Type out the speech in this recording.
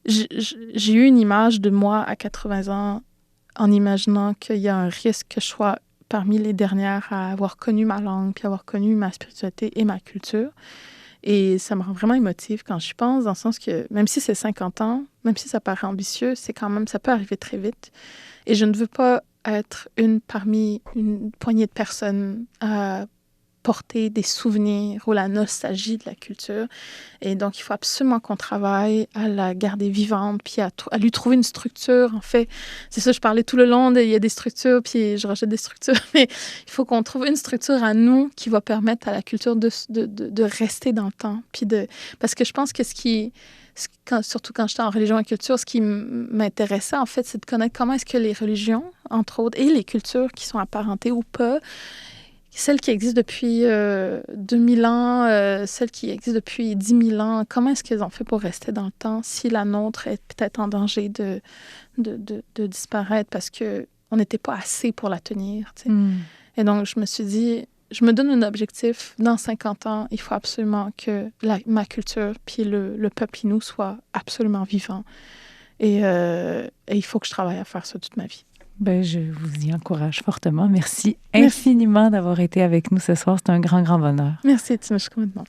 j'ai eu une image de moi à 80 ans en imaginant qu'il y a un risque que je sois parmi les dernières à avoir connu ma langue, puis avoir connu ma spiritualité et ma culture. Et ça me rend vraiment émotive quand j'y pense, dans le sens que même si c'est 50 ans, même si ça paraît ambitieux, c'est quand même, ça peut arriver très vite. Et je ne veux pas être une parmi une poignée de personnes à porter des souvenirs ou la nostalgie de la culture. Et donc, il faut absolument qu'on travaille à la garder vivante, puis à lui trouver une structure. En fait, c'est ça, je parlais tout le long, il y a des structures, puis je rejette des structures, mais il faut qu'on trouve une structure à nous qui va permettre à la culture de rester dans le temps. Parce que je pense que surtout quand j'étais en religion et culture, ce qui m'intéressait, en fait, c'est de connaître comment est-ce que les religions, entre autres, et les cultures qui sont apparentées ou pas, celles qui existent depuis 2000 ans, celles qui existent depuis 10 000 ans, comment est-ce qu'elles ont fait pour rester dans le temps si la nôtre est peut-être en danger de disparaître parce qu'on n'était pas assez pour la tenir, tu sais. Et donc, je me suis dit, je me donne un objectif. Dans 50 ans, il faut absolument que ma culture puis le peuple inou soit absolument vivant. Et il faut que je travaille à faire ça toute ma vie. Ben, je vous y encourage fortement. Merci Merci infiniment d'avoir été avec nous ce soir. C'est un grand, grand bonheur. Merci, Timothy, complètement.